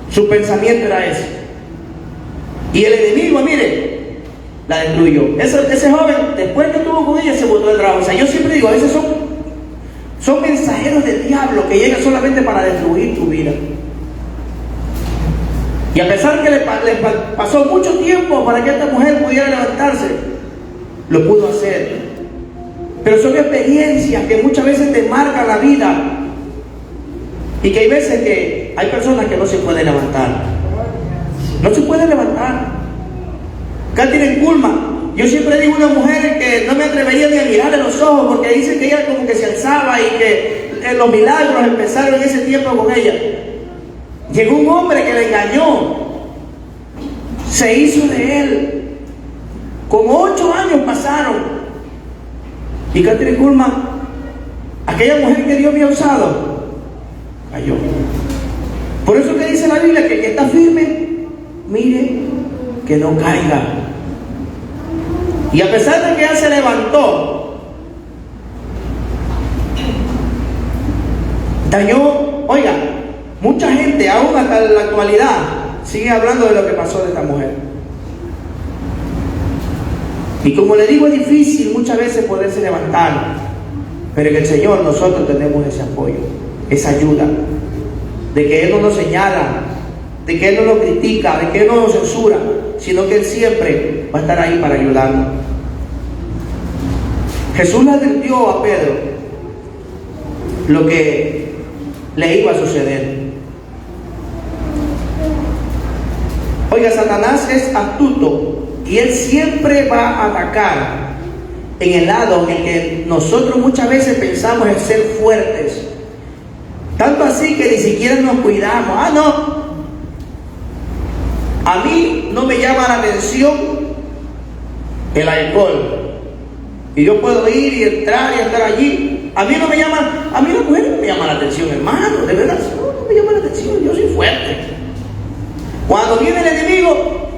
Su pensamiento era ese. Y el enemigo, mire, la destruyó. Ese joven, después que estuvo con ella, se botó del trabajo. O sea, yo siempre digo, a veces son mensajeros del diablo que llegan solamente para destruir tu vida. Y a pesar que le pasó mucho tiempo para que esta mujer pudiera levantarse, lo pudo hacer. Pero son experiencias que muchas veces te marcan la vida, y que hay veces que hay personas que no se pueden levantar. No se pueden levantar. Catherine Kuhlman, yo siempre digo a una mujer que no me atrevería ni a mirarle los ojos, porque dicen que ella como que se alzaba y que los milagros empezaron en ese tiempo con ella. Llegó un hombre que la engañó, se hizo de él. Como 8 años pasaron, y Catherine Kuhlman, aquella mujer que Dios había usado, cayó. Por eso que dice la Biblia que el que está firme, mire que no caiga. Y a pesar de que ella se levantó, dañó, oiga, mucha gente aún hasta la actualidad sigue hablando de lo que pasó de esta mujer. Y como le digo, es difícil muchas veces poderse levantar, pero en el Señor nosotros tenemos ese apoyo, esa ayuda, de que Él no nos señala, de que Él no nos critica, de que Él no nos censura, sino que Él siempre va a estar ahí para ayudarnos. Jesús le advirtió a Pedro lo que le iba a suceder. Oiga, Satanás es astuto y él siempre va a atacar en el lado en el que nosotros muchas veces pensamos en ser fuertes. Tanto así que ni siquiera nos cuidamos. No, a mí no me llama la atención el alcohol, y yo puedo ir y entrar y estar allí. A mí no me llama, a mí la mujer no me llama la atención, hermano, de verdad, no me llama la atención, yo soy fuerte. Cuando viene el enemigo,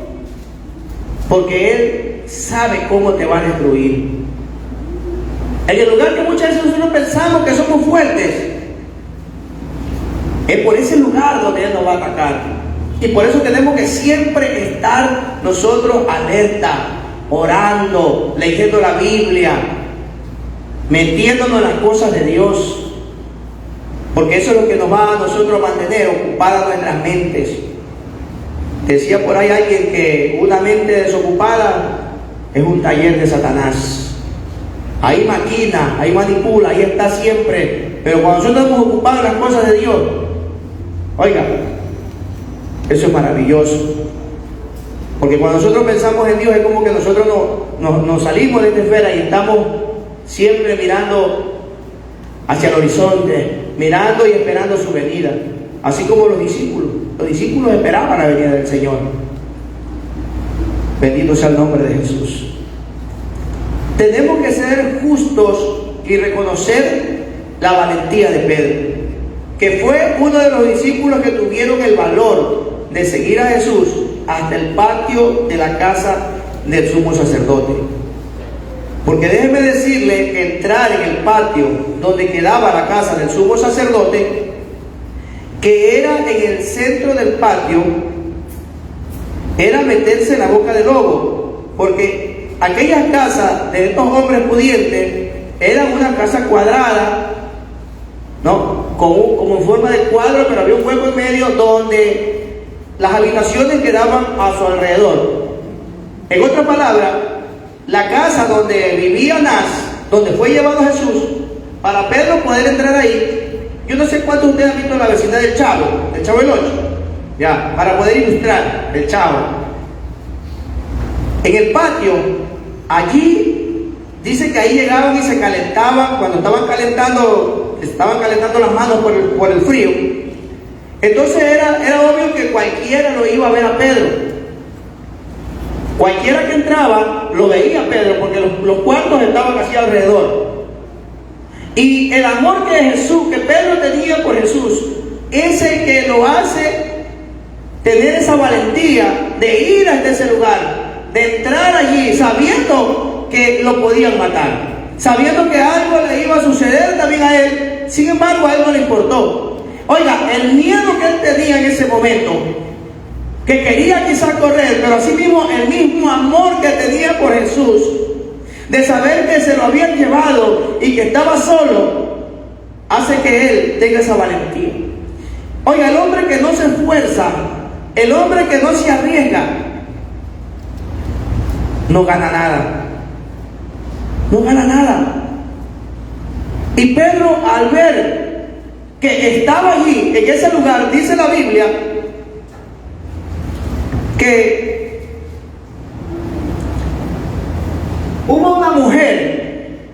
porque él sabe cómo te va a destruir. En el lugar que muchas veces nosotros pensamos que somos fuertes, es por ese lugar donde él nos va a atacar. Y por eso tenemos que siempre estar nosotros alerta, orando, leyendo la Biblia, metiéndonos en las cosas de Dios, porque eso es lo que nos va a nosotros mantener ocupadas nuestras mentes. Decía por ahí alguien que una mente desocupada es un taller de Satanás. Ahí maquina, ahí manipula, ahí está siempre. Pero cuando nosotros estamos ocupados en las cosas de Dios, oiga, eso es maravilloso. Porque cuando nosotros pensamos en Dios, es como que nosotros nos salimos de esta esfera y estamos siempre mirando hacia el horizonte, mirando y esperando su venida. Así como los discípulos esperaban la venida del Señor. Bendito sea el nombre de Jesús. Tenemos que ser justos y reconocer la valentía de Pedro, que fue uno de los discípulos que tuvieron el valor de seguir a Jesús hasta el patio de la casa del sumo sacerdote. Porque déjeme decirle que entrar en el patio donde quedaba la casa del sumo sacerdote, que era en el centro del patio, era meterse en la boca del lobo, porque aquellas casas de estos hombres pudientes eran una casa cuadrada, ¿no? Como en forma de cuadro, pero había un hueco en medio donde las habitaciones quedaban a su alrededor. En otras palabras, la casa donde vivía Anás, donde fue llevado Jesús, para Pedro poder entrar ahí, yo no sé cuántos de ustedes han visto la vecindad del Chavo del 8, ya, para poder ilustrar el Chavo. En el patio, allí, dice que ahí llegaban y se calentaban, cuando estaban calentando las manos por el frío. Entonces era obvio que cualquiera lo iba a ver a Pedro. Cualquiera que entraba lo veía a Pedro, porque los cuartos estaban así alrededor. Y el amor que Pedro tenía por Jesús, es el que lo hace tener esa valentía de ir hasta ese lugar, de entrar allí sabiendo que lo podían matar, sabiendo que algo le iba a suceder también a él. Sin embargo, a él no le importó. Oiga, el miedo que él tenía en ese momento, que quería quizás correr, pero asimismo el mismo amor que tenía por Jesús, de saber que se lo habían llevado y que estaba solo, hace que él tenga esa valentía. Oiga, el hombre que no se esfuerza, el hombre que no se arriesga, no gana nada. No gana nada. Y Pedro, al ver que estaba allí, en ese lugar, dice la Biblia, que hubo una mujer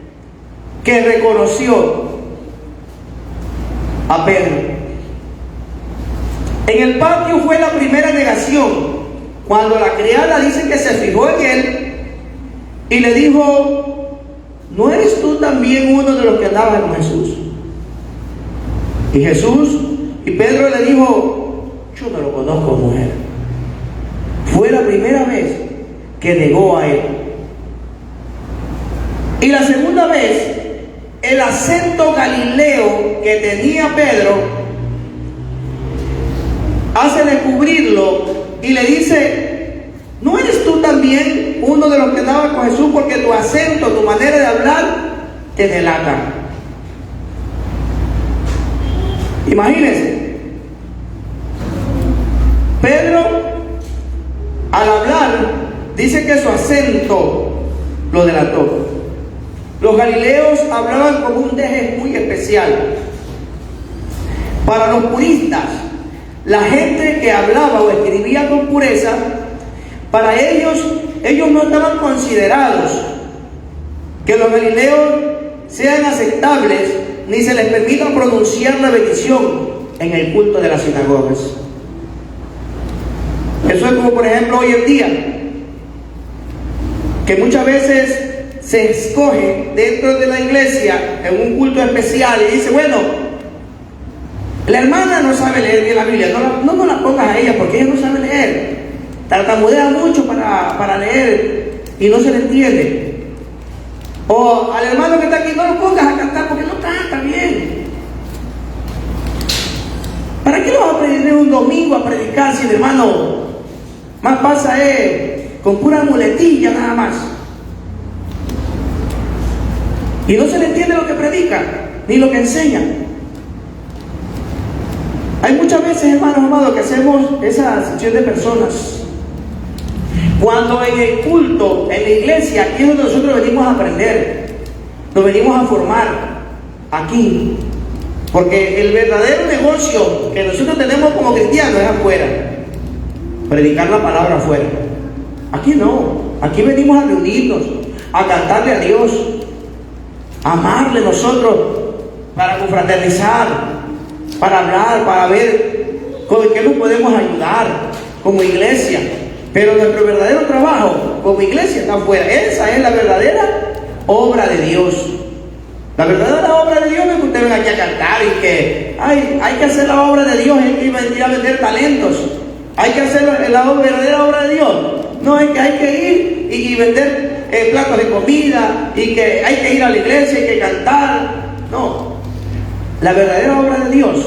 que reconoció a Pedro. En el patio fue la primera negación, cuando la criada dice que se fijó en él y le dijo: ¿no eres tú también uno de los que andaban con Jesús? Y Pedro le dijo: yo no lo conozco, mujer. Fue la primera vez que negó a él. Y la segunda vez, el acento galileo que tenía Pedro hace descubrirlo y le dice: ¿no eres tú también uno de los que andaba con Jesús? Porque tu acento, tu manera de hablar te delata. Imagínense, Pedro, al hablar, dice que su acento lo delató. Los galileos hablaban con un deje muy especial. Para los puristas, la gente que hablaba o escribía con pureza, para ellos no estaban considerados que los galileos sean aceptables, ni se les permita pronunciar la bendición en el culto de las sinagogas. Eso es como, por ejemplo, hoy en día, que muchas veces se escoge dentro de la iglesia en un culto especial y dice: bueno, la hermana no sabe leer bien la Biblia, no la pongas a ella porque ella no sabe leer, tartamudea mucho para leer y no se le entiende. O al hermano que está aquí, no lo pongas a cantar porque no canta bien. ¿Para qué lo vas a pedir un domingo a predicar si el hermano más pasa con pura muletilla nada más? Y no se le entiende lo que predica, ni lo que enseña. Hay muchas veces, hermanos amados, que hacemos esa sección de personas. Cuando en el culto, en la iglesia, aquí es donde nosotros venimos a aprender, nos venimos a formar, aquí. Porque el verdadero negocio que nosotros tenemos como cristianos es afuera. Predicar la palabra afuera. Aquí no, aquí venimos a reunirnos, a cantarle a Dios, a amarle nosotros, para confraternizar, para hablar, para ver con qué nos podemos ayudar como iglesia. Pero nuestro verdadero trabajo como iglesia está afuera. Esa es la verdadera obra de Dios. La verdadera obra de Dios no es que usted venga aquí a cantar y que hay que hacer la obra de Dios y ir a vender talentos. Hay que hacer la verdadera obra de Dios. No, es que hay que ir y vender platos de comida y que hay que ir a la iglesia, hay que cantar. No, la verdadera obra de Dios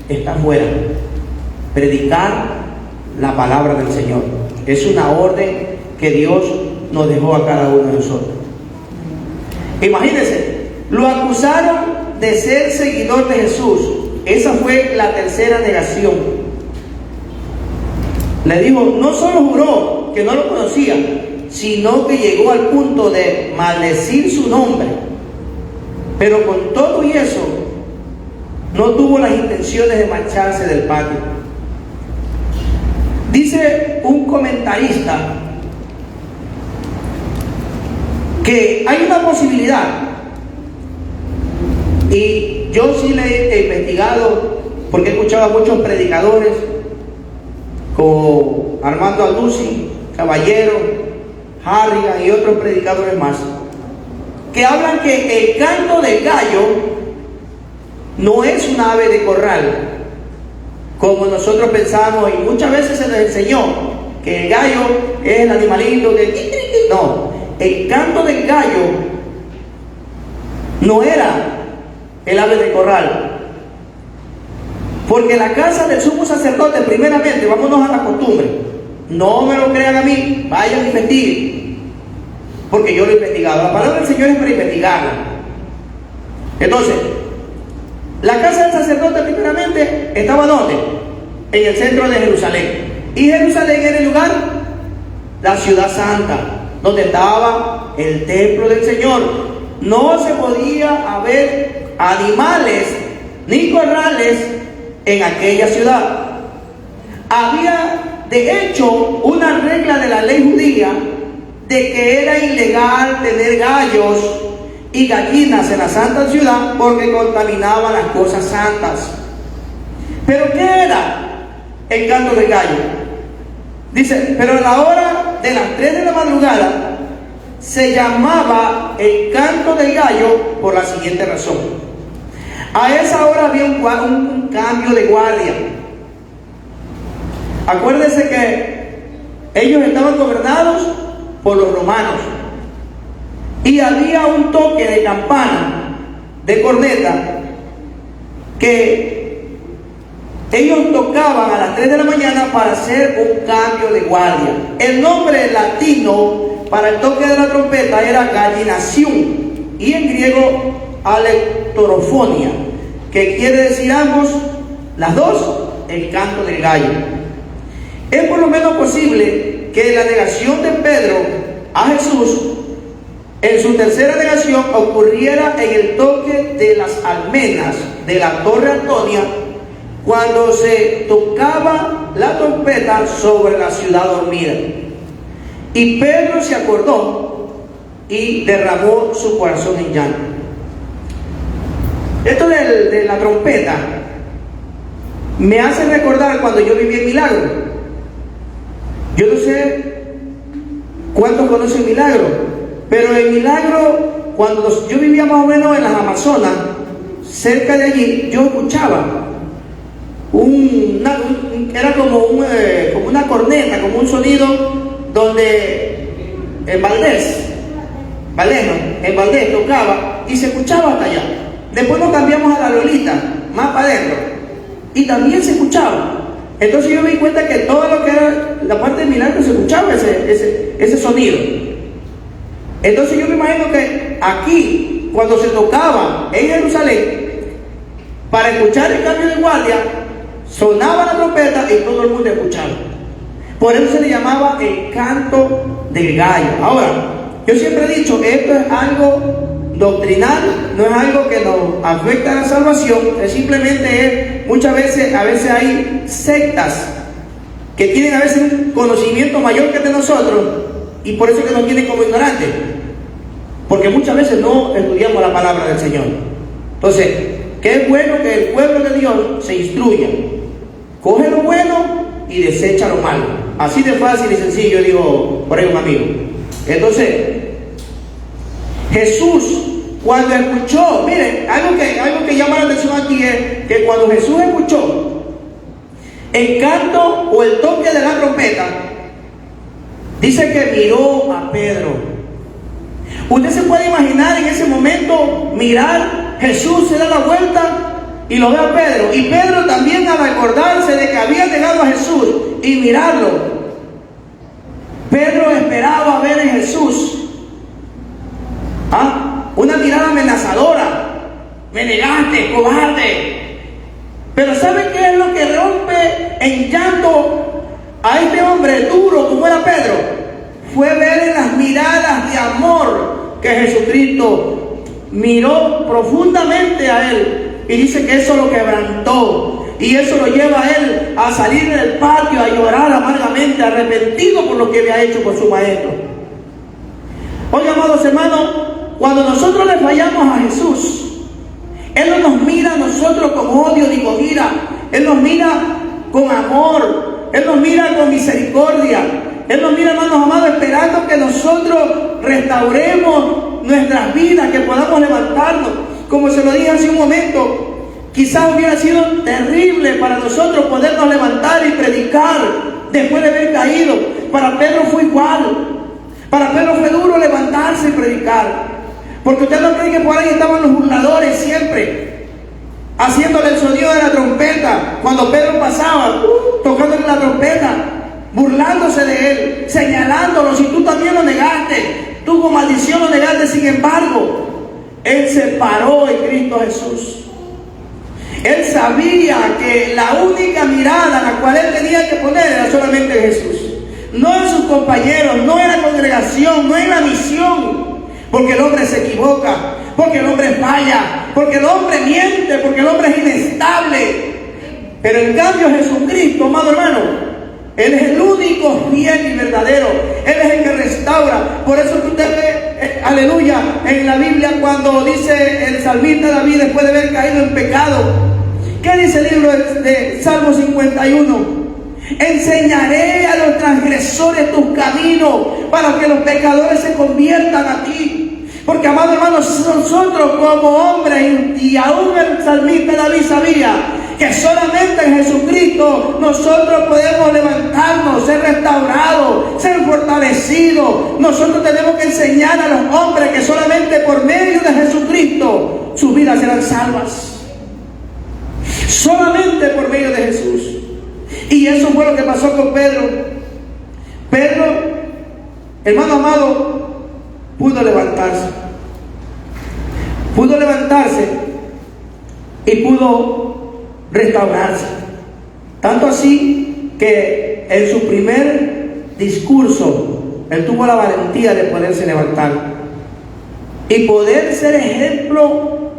está afuera. Predicar la palabra del Señor es una orden que Dios nos dejó a cada uno de nosotros. Imagínense, lo acusaron de ser seguidor de Jesús. Esa fue la tercera negación. Le dijo, no solo juró que no lo conocía, sino que llegó al punto de maldecir su nombre. Pero con todo y eso, no tuvo las intenciones de marcharse del patio. Dice un comentarista que hay una posibilidad, y yo sí le he investigado porque he escuchado a muchos predicadores como Armando Alducci, Caballero, Harrigan y otros predicadores más, que hablan que el canto del gallo no es un ave de corral, como nosotros pensamos, y muchas veces se nos enseñó que el gallo es el animalito que... No, el canto del gallo no era el ave de corral, porque la casa del sumo sacerdote, primeramente, vámonos a la costumbre, no me lo crean a mí, vayan a investigar, porque yo lo he investigado. La palabra del Señor es para investigarla. Entonces, la casa del sacerdote primeramente estaba ¿dónde? En el centro de Jerusalén. Y Jerusalén era el lugar, la ciudad santa, donde estaba el templo del Señor. No se podía haber animales ni corrales en aquella ciudad. Había de hecho una regla de la ley judía de que era ilegal tener gallos y gallinas en la santa ciudad porque contaminaban las cosas santas. ¿Pero qué era el canto del gallo? Dice, pero a la hora de las 3 de la madrugada se llamaba el canto del gallo por la siguiente razón. A esa hora había un cambio de guardia. Acuérdense que ellos estaban gobernados por los romanos y había un toque de campana, de corneta, que ellos tocaban a las 3 de la mañana para hacer un cambio de guardia. El nombre latino para el toque de la trompeta era gallinación, y en griego alectorofonia, que quiere decir ambos, las dos, el canto del gallo. Es por lo menos posible que la negación de Pedro a Jesús en su tercera negación ocurriera en el toque de las almenas de la Torre Antonia, cuando se tocaba la trompeta sobre la ciudad dormida. Y Pedro se acordó y derramó su corazón en llanto. Esto de la trompeta me hace recordar cuando yo viví en Milagro. Yo no sé cuántos conocen Milagro, pero en Milagro, cuando yo vivía más o menos en las Amazonas, cerca de allí, yo escuchaba era como una corneta, como un sonido donde en Valdés tocaba y se escuchaba hasta allá. Después nos cambiamos a la Lolita, más para adentro, y también se escuchaba. Entonces yo me di cuenta que todo lo que era la parte de Milagro se escuchaba ese sonido. Entonces yo me imagino que aquí, cuando se tocaba en Jerusalén, para escuchar el cambio de guardia, sonaba la trompeta y todo el mundo escuchaba. Por eso se le llamaba el canto del gallo. Ahora, yo siempre he dicho, esto es algo doctrinal, no es algo que nos afecta a la salvación, es simplemente muchas veces, a veces hay sectas que tienen a veces un conocimiento mayor que el de nosotros, y por eso es que nos tienen como ignorantes, porque muchas veces no estudiamos la palabra del Señor. Entonces, que es bueno que el pueblo de Dios se instruya, coge lo bueno y desecha lo malo, así de fácil y sencillo, digo por ahí un amigo. Entonces, Jesús, cuando escuchó, miren, algo que llama la atención aquí es que cuando Jesús escuchó el canto o el toque de la trompeta, dice que miró a Pedro Usted se puede imaginar en ese momento, mirar, Jesús se da la vuelta y lo ve a Pedro. Y Pedro también, al acordarse de que había llegado a Jesús y mirarlo, Pedro esperaba ver en Jesús una mirada amenazadora. Me negaste, cobarde. Pero ¿sabe qué es lo que rompe en llanto a este hombre duro como era Pedro? Fue ver en las miradas de amor que Jesucristo miró profundamente a él. Y dice que eso lo quebrantó. Y eso lo lleva a él a salir del patio, a llorar amargamente, arrepentido por lo que había hecho con su maestro. Oye, amados hermanos, cuando nosotros le fallamos a Jesús, Él no nos mira a nosotros con odio ni con ira. Él nos mira con amor. Él nos mira con misericordia. Él nos mira, hermanos amados, esperando que nosotros restauremos nuestras vidas, que podamos levantarnos. Como se lo dije hace un momento, quizás hubiera sido terrible para nosotros podernos levantar y predicar después de haber caído. Para Pedro fue igual. Para Pedro fue duro levantarse y predicar. Porque usted no cree que por ahí estaban los burladores siempre, haciéndole el sonido de la trompeta, cuando Pedro pasaba, tocándole la trompeta, burlándose de él, señalándolo. Si tú también lo negaste, tú con maldición lo negaste. Sin embargo, él se paró en Cristo Jesús. Él sabía que la única mirada a la cual él tenía que poner era solamente en Jesús, no en sus compañeros, no en la congregación, no en la misión. Porque el hombre se equivoca, porque el hombre falla, porque el hombre miente, porque el hombre es inestable. Pero en cambio Jesucristo, amado hermano, Él es el único fiel y verdadero. Él es el que restaura. Por eso que usted ve, aleluya, en la Biblia cuando dice el salmista David, después de haber caído en pecado, ¿qué dice el libro de Salmo 51? Enseñaré a los transgresores tus caminos, para que los pecadores se conviertan a ti. Porque, amados hermanos, nosotros como hombres, y aún el salmista David sabía que solamente en Jesucristo nosotros podemos levantarnos, ser restaurados, ser fortalecidos. Nosotros tenemos que enseñar a los hombres que solamente por medio de Jesucristo sus vidas serán salvas. Solamente por medio de Jesús. Y eso fue lo que pasó con Pedro. Pedro, hermano amado, pudo levantarse. Pudo levantarse y pudo restaurarse. Tanto así que en su primer discurso, él tuvo la valentía de poderse levantar y poder ser ejemplo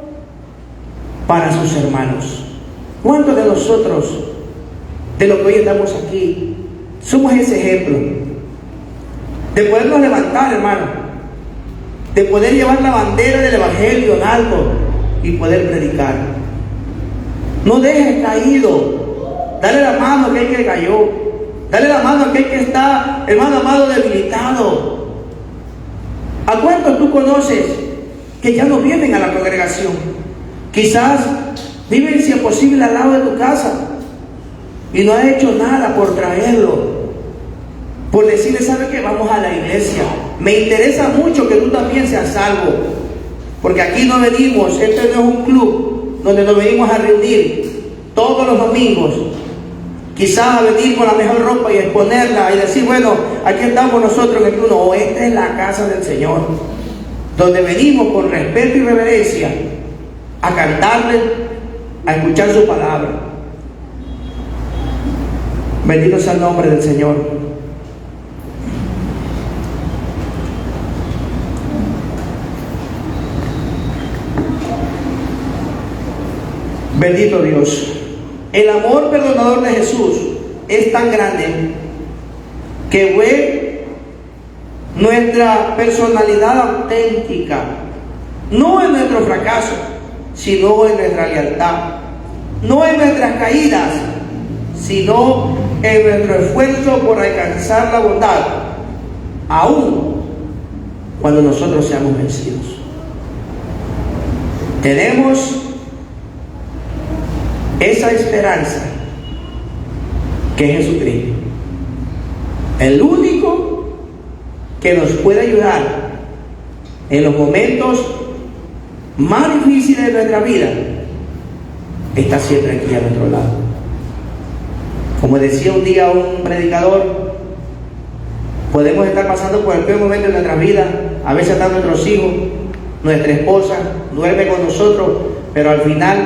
para sus hermanos. ¿Cuántos de nosotros, de los que hoy estamos aquí, somos ese ejemplo? De podernos levantar, hermano, de poder llevar la bandera del Evangelio en alto y poder predicar. No dejes caído. Dale la mano a aquel que cayó. Dale la mano a aquel que está, hermano amado, debilitado. ¿A cuántos tú conoces que ya no vienen a la congregación? Quizás viven, si es posible, al lado de tu casa y no has hecho nada por traerlo, por decirle, ¿sabe qué? Vamos a la iglesia. Me interesa mucho que tú también seas salvo, porque aquí no venimos, este no es un club donde nos venimos a reunir todos los domingos, quizás a venir con la mejor ropa y exponerla y decir, bueno, aquí estamos nosotros en el club. No, esta es la casa del Señor, donde venimos con respeto y reverencia a cantarle, a escuchar su palabra. Bendito sea el nombre del Señor. Bendito Dios. El amor perdonador de Jesús es tan grande que ve nuestra personalidad auténtica, no en nuestro fracaso, sino en nuestra lealtad, no en nuestras caídas, sino en nuestro esfuerzo por alcanzar la bondad, aún cuando nosotros seamos vencidos. Tenemos esa esperanza que es Jesucristo, el único que nos puede ayudar en los momentos más difíciles de nuestra vida, está siempre aquí a nuestro lado. Como decía un día un predicador, podemos estar pasando por el peor momento de nuestra vida, a veces están nuestros hijos, nuestra esposa, duerme con nosotros, pero al final,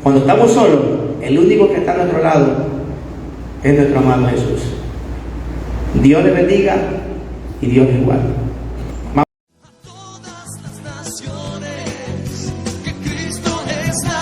cuando estamos solos, el único que está a nuestro lado es nuestro amado Jesús. Dios les bendiga y Dios les guarde. Todas las naciones, que Cristo es la